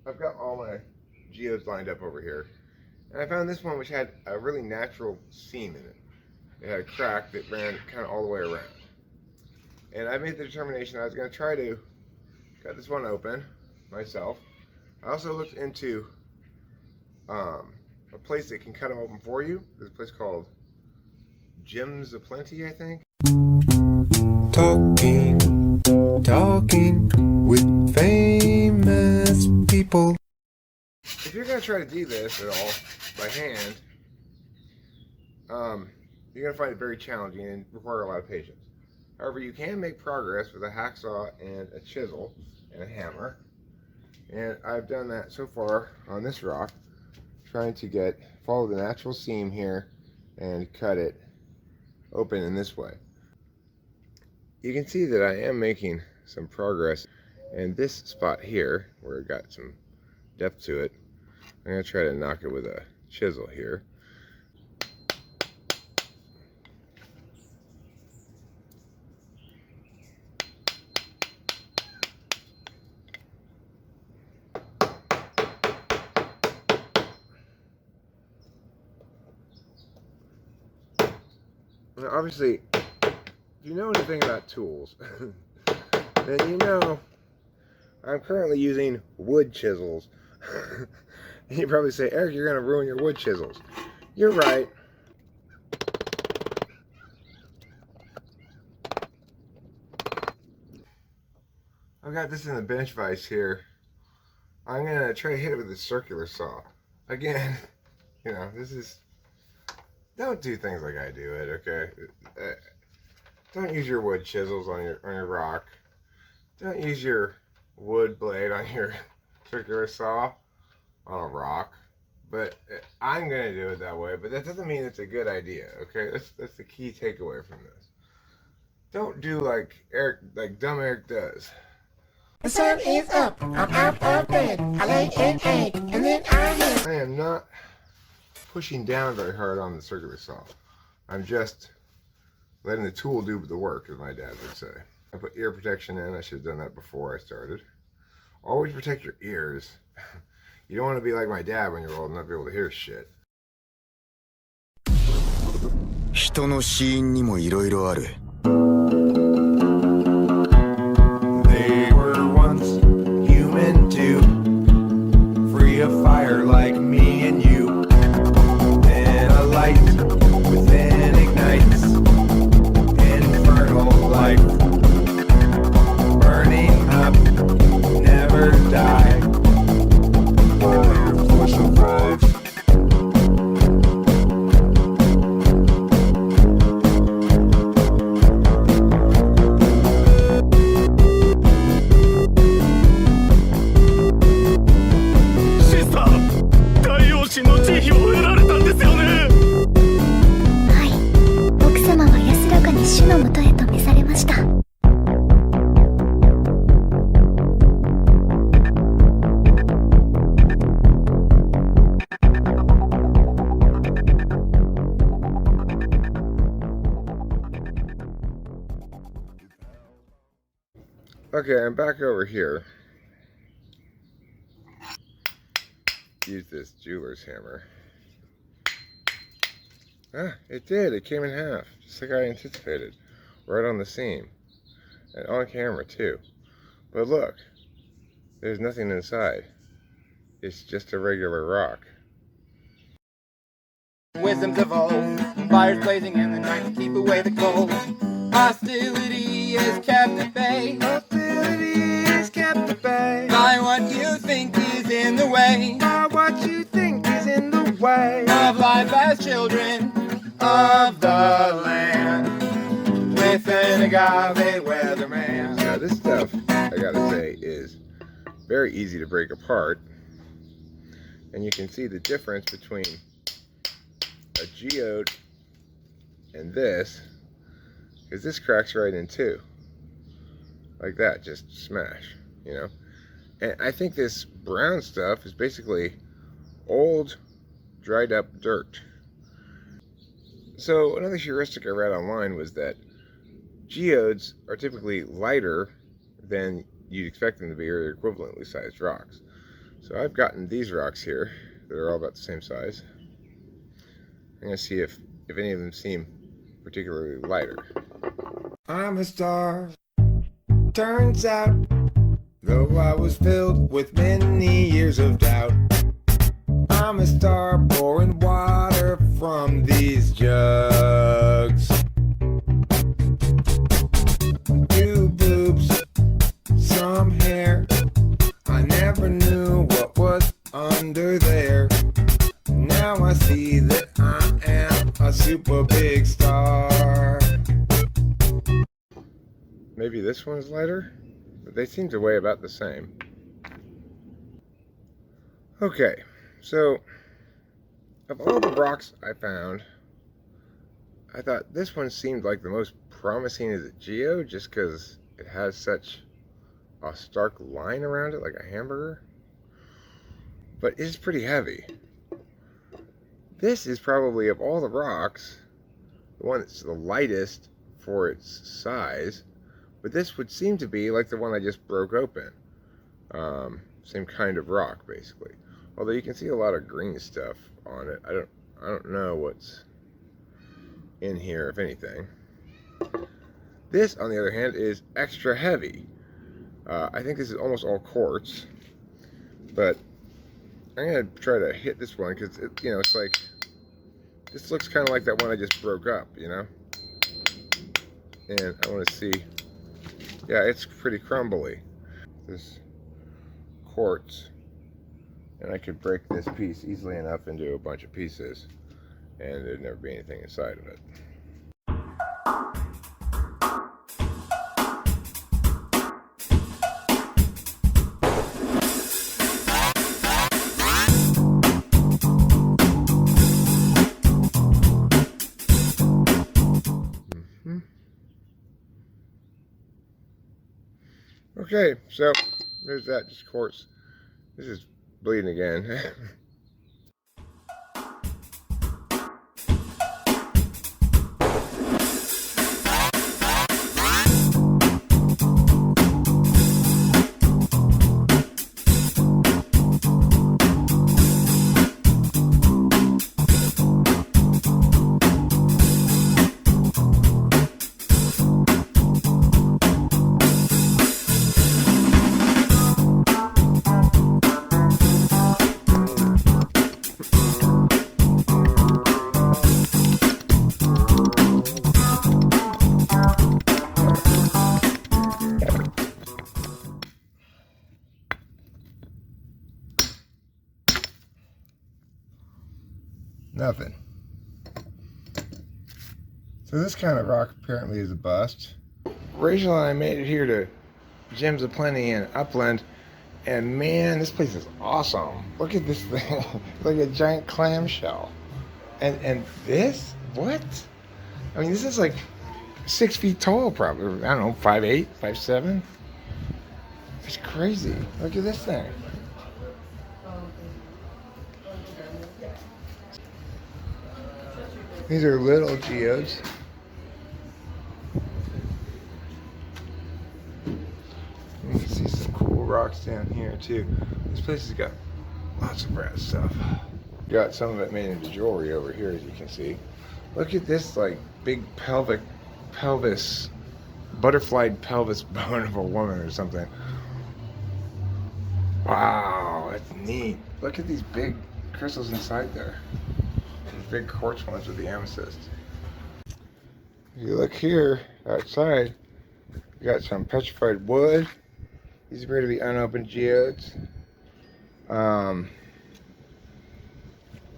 I've got all my geodes lined up over here, and I found this one which had a really natural seam in it. It had a crack that ran kind of all the way around. And I made the determination I was going to try to cut this one open myself. I also looked into a place that can cut them open for you. There's a place called Gems Aplenty, I think. Talking with famous people. If you're going to try to do this at all by hand, you're going to find it very challenging and require a lot of patience. However, you can make progress with a hacksaw and a chisel and a hammer. And I've done that so far on this rock, trying to follow the natural seam here and cut it open in this way. You can see that I am making some progress, and this spot here where it got some depth to it, I'm going to try to knock it with a chisel here. Now, obviously, if you know anything about tools, then you know I'm currently using wood chisels. And you probably say, Eric, you're going to ruin your wood chisels. You're right. I've got this in the bench vise here. I'm going to try to hit it with a circular saw. Again, you know, don't do things like I do it, okay? Don't use your wood chisels on your rock. Don't use your wood blade on your circular saw on a rock. But I'm gonna do it that way. But that doesn't mean it's a good idea, okay? That's the key takeaway from this. Don't do like dumb Eric does. The sun is up, I'm out of bed, I lay an egg, and then I am not pushing down very hard on the circular saw. I'm just letting the tool do the work, as my dad would say. I put ear protection in. I should have done that before I started. Always protect your ears. You don't want to be like my dad when you're old and not be able to hear shit. 人の死因にもいろいろある。They were once human too, free of fire like me and you. Then a light within ignites infernal life, burning up, never die. Therefore survive. Okay, I'm back over here. Use this jeweler's hammer. Ah, it did. It came in half, just like I anticipated. Right on the seam. And on camera, too. But look, there's nothing inside. It's just a regular rock. Wisdoms of old, fires blazing in the night to keep away the cold. Hostility is kept at bay. Hostility is kept at bay By what you think is in the way. by what you think is in the way Of life as children of the land. With an agave weatherman. Now this stuff, I gotta say, is very easy to break apart. And you can see the difference between a geode and this, because this cracks right in two. Like that, just smash, you know? And I think this brown stuff is basically old, dried up dirt. So another heuristic I read online was that geodes are typically lighter than you'd expect them to be, or equivalently sized rocks. So I've gotten these rocks here that are all about the same size. I'm gonna see if any of them seem particularly lighter. I'm a star, turns out, though I was filled with many years of doubt. I'm a star pouring water from these jugs. Two boobs, some hair. I never knew what was under there. Now I see that I am a super big star. Maybe this one's lighter, but they seem to weigh about the same. Okay, so of all the rocks I found, I thought this one seemed like the most promising as a geode just because it has such a stark line around it like a hamburger. But it's pretty heavy. This is probably, of all the rocks, the one that's the lightest for its size. But this would seem to be like the one I just broke open. Same kind of rock, basically. Although you can see a lot of green stuff on it. I don't know what's in here, if anything. This, on the other hand, is extra heavy. I think this is almost all quartz. But I'm gonna try to hit this one because it's like, this looks kind of like that one I just broke up, you know. And I want to see. Yeah, it's pretty crumbly. This quartz, and I could break this piece easily enough into a bunch of pieces, and there'd never be anything inside of it. Okay, so there's that, just quartz. This is bleeding again. Nothing. So this kind of rock apparently is a bust. Rachel and I made it here to Gems Aplenty in Upland, and man, this place is awesome. Look at this thing. It's like a giant clamshell. And this? What? I mean, this is like 6 feet tall, probably. I don't know, 5'8", 5'7". It's crazy. Look at this thing. These are little geodes. You can see some cool rocks down here too. This place has got lots of rad stuff. Got some of it made into jewelry over here, as you can see. Look at this, like, big pelvis, butterflied pelvis bone of a woman or something. Wow, that's neat. Look at these big crystals inside there. Big quartz ones with the amethyst. If you look here outside, you got some petrified wood. These appear to be unopened geodes.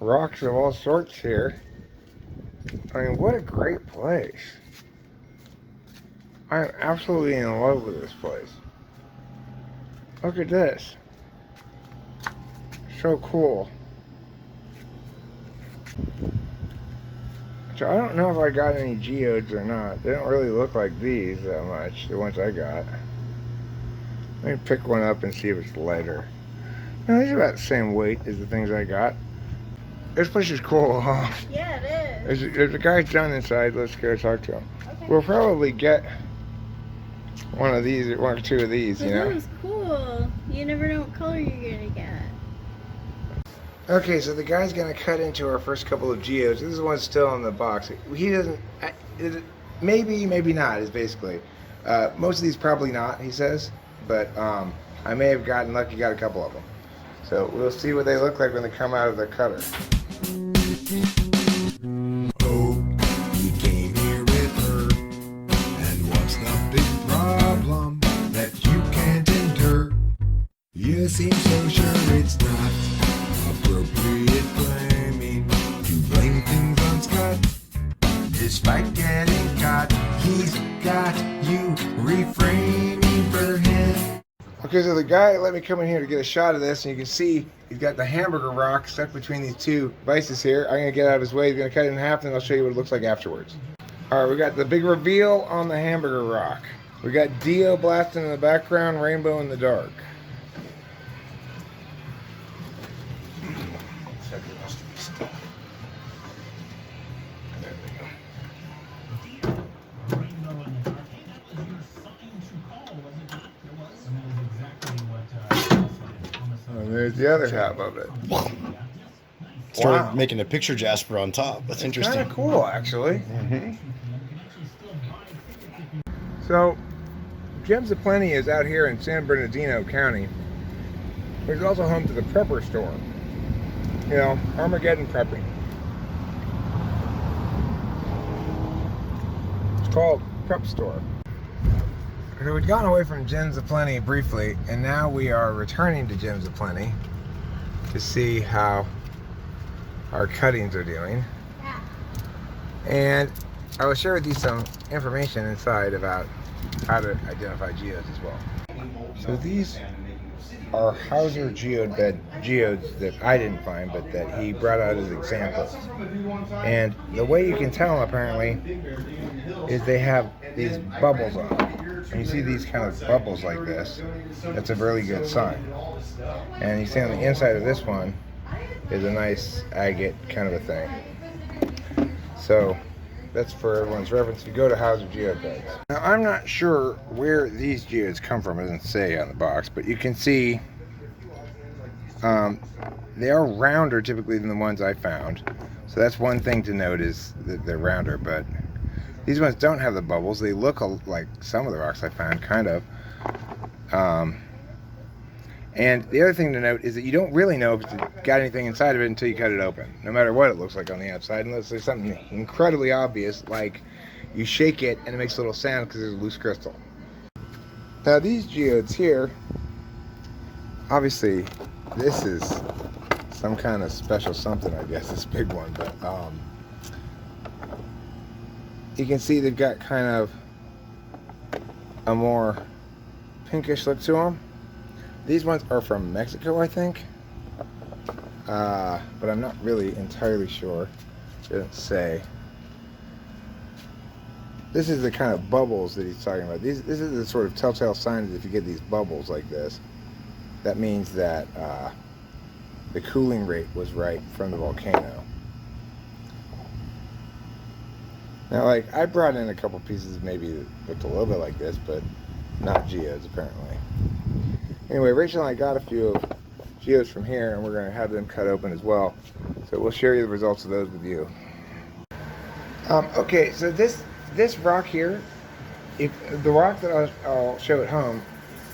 Rocks of all sorts here. I mean, what a great place. I am absolutely in love with this place. Look at this. So cool. So I don't know if I got any geodes or not. They don't really look like these that much, the ones I got. Let me pick one up and see if it's lighter. No, these are about the same weight as the things I got. This place is cool, huh? Yeah, it is. There's a guy down inside. Let's go talk to him. Okay. We'll probably get one of these, one or two of these, But you know? that was cool. You never know what color you're gonna get. Okay, so the guy's gonna cut into our first couple of geodes. This is one still in the box. He doesn't. Maybe, maybe not. Is basically. Most of these probably not. He says, but I may have gotten lucky, got a couple of them. So we'll see what they look like when they come out of the cutter. Oh, he came here with her. And what's the big problem that you can't endure? You seem so sure it's not appropriate blaming. You blame things on Scott. Despite getting caught, he's got you reframing for him. Okay, so the guy let me come in here to get a shot of this, and you can see he's got the hamburger rock stuck between these two vices here. I'm gonna get out of his way. He's gonna cut it in half, and then I'll show you what it looks like afterwards. All right, we got the big reveal on the hamburger rock. We got Dio blasting in the background, rainbow in the dark. And there's the other half of it. Started Wow. making a picture Jasper on top. That's interesting. Kind of cool, actually. So, Gems of Plenty is out here in San Bernardino County. It's also home to the Prepper store. You know, Armageddon prepping. It's called Prep Store. So we'd gone away from Gems of Plenty briefly, and now we are returning to Gems of Plenty to see how our cuttings are doing. And I will share with you some information inside about how to identify geodes as well. So these are Hauser geode bed geodes that I didn't find, but that he brought out as examples. And the way you can tell them apparently is they have these bubbles on them. And you see these kind of bubbles like this, that's a really good sign. And you see on the inside of this one is a nice agate kind of a thing. So that's for everyone's reference. If you go to Hauser Geode Beds. Now I'm not sure where these geodes come from, it doesn't say on the box, but you can see they are rounder typically than the ones I found. So that's one thing to note, is that they're rounder, but these ones don't have the bubbles. They look like some of the rocks I found, kind of. And the other thing to note is that you don't really know if it's got anything inside of it until you cut it open, no matter what it looks like on the outside, unless there's something incredibly obvious, like you shake it and it makes a little sound because there's a loose crystal. Now these geodes here, obviously this is some kind of special something, I guess, this big one, but you can see they've got kind of a more pinkish look to them. These ones are from Mexico, I think, but I'm not really entirely sure. It doesn't say. This is the kind of bubbles that he's talking about. This is the sort of telltale sign that if you get these bubbles like this, that means that the cooling rate was right from the volcano. Now, like, I brought in a couple pieces maybe that looked a little bit like this, but not geodes apparently. Anyway, Rachel and I got a few of geodes from here, and we're going to have them cut open as well. So we'll share you the results of those with you. Okay, so this rock here, if the rock that I'll show at home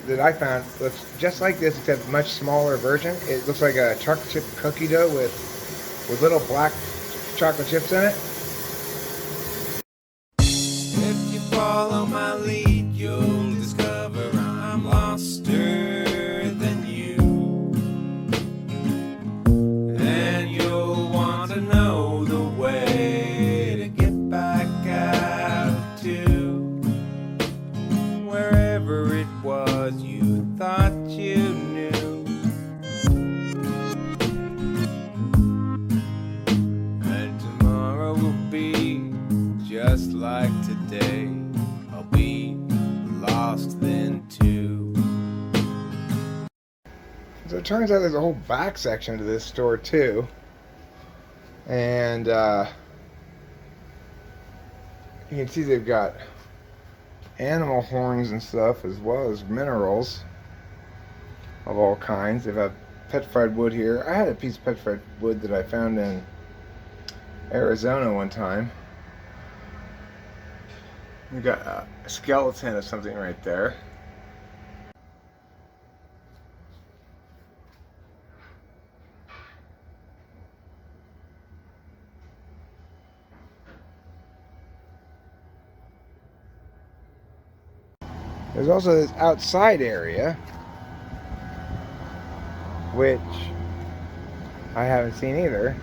that I found looks just like this, except much smaller version. It looks like a chocolate chip cookie dough with little black chocolate chips in it. If you follow my lead, you'll discover I'm loster than you. And you'll want to know the way to get back out to wherever it was you thought you knew. And tomorrow will be just like today. I'll be lost then too. So it turns out there's a whole back section to this store too. And you can see they've got animal horns and stuff, as well as minerals of all kinds. They've got petrified wood here. I had a piece of petrified wood that I found in Arizona one time. We got a skeleton of something right there. There's also this outside area, which I haven't seen either.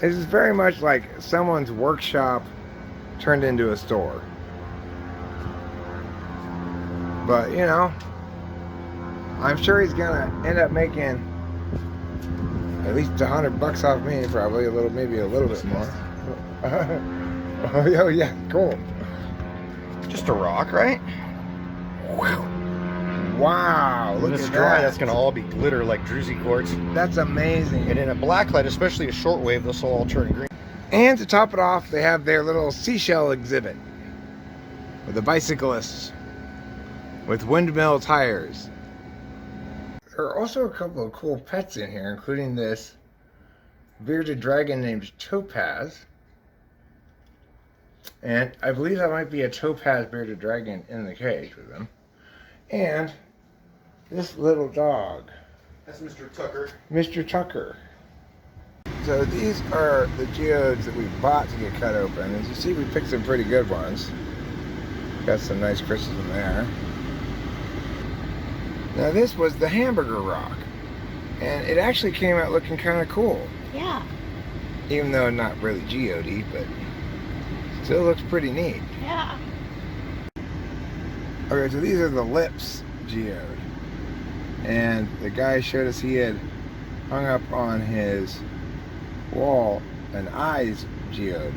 This is very much like someone's workshop turned into a store. But, you know, I'm sure he's gonna end up making at least $100 off me, probably maybe a little bit more. Oh yeah, cool. Just a rock, right? Wow, When look it's at dry, that. that's going to all be glitter like druzy quartz. That's amazing. And in a black light, especially a shortwave, this will all turn green. And to top it off, they have their little seashell exhibit with the bicyclists with windmill tires. There are also a couple of cool pets in here, including this bearded dragon named Topaz. And I believe that might be a topaz bearded dragon in the cage with them. And this little dog. That's Mr. Tucker. Mr. Tucker. So these are the geodes that we bought to get cut open. As you see, we picked some pretty good ones. Got some nice crystals in there. Now this was the hamburger rock. And it actually came out looking kind of cool. Yeah, Even though not really geode, but still looks pretty neat. yeah. Okay, so these are the lips geode. And the guy showed us he had hung up on his wall an eyes geode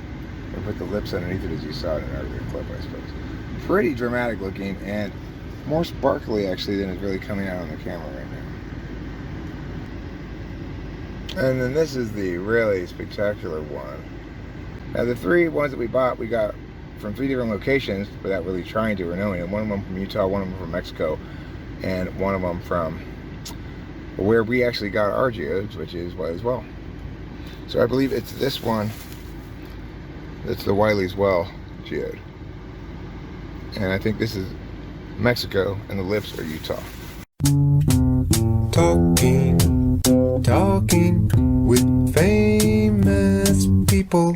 and put the lips underneath it, as you saw in an earlier clip, I suppose. Pretty dramatic looking and more sparkly actually than is really coming out on the camera right now. And then this is the really spectacular one. Now the three ones that we bought, we got from 3 different locations without really trying to or knowing it. One of them from Utah, one of them from Mexico, and one of them from where we actually got our geodes, which is as well. So I believe it's this one that's the Wiley's Well geode. And I think this is Mexico and the lips are Utah. Talking with famous people.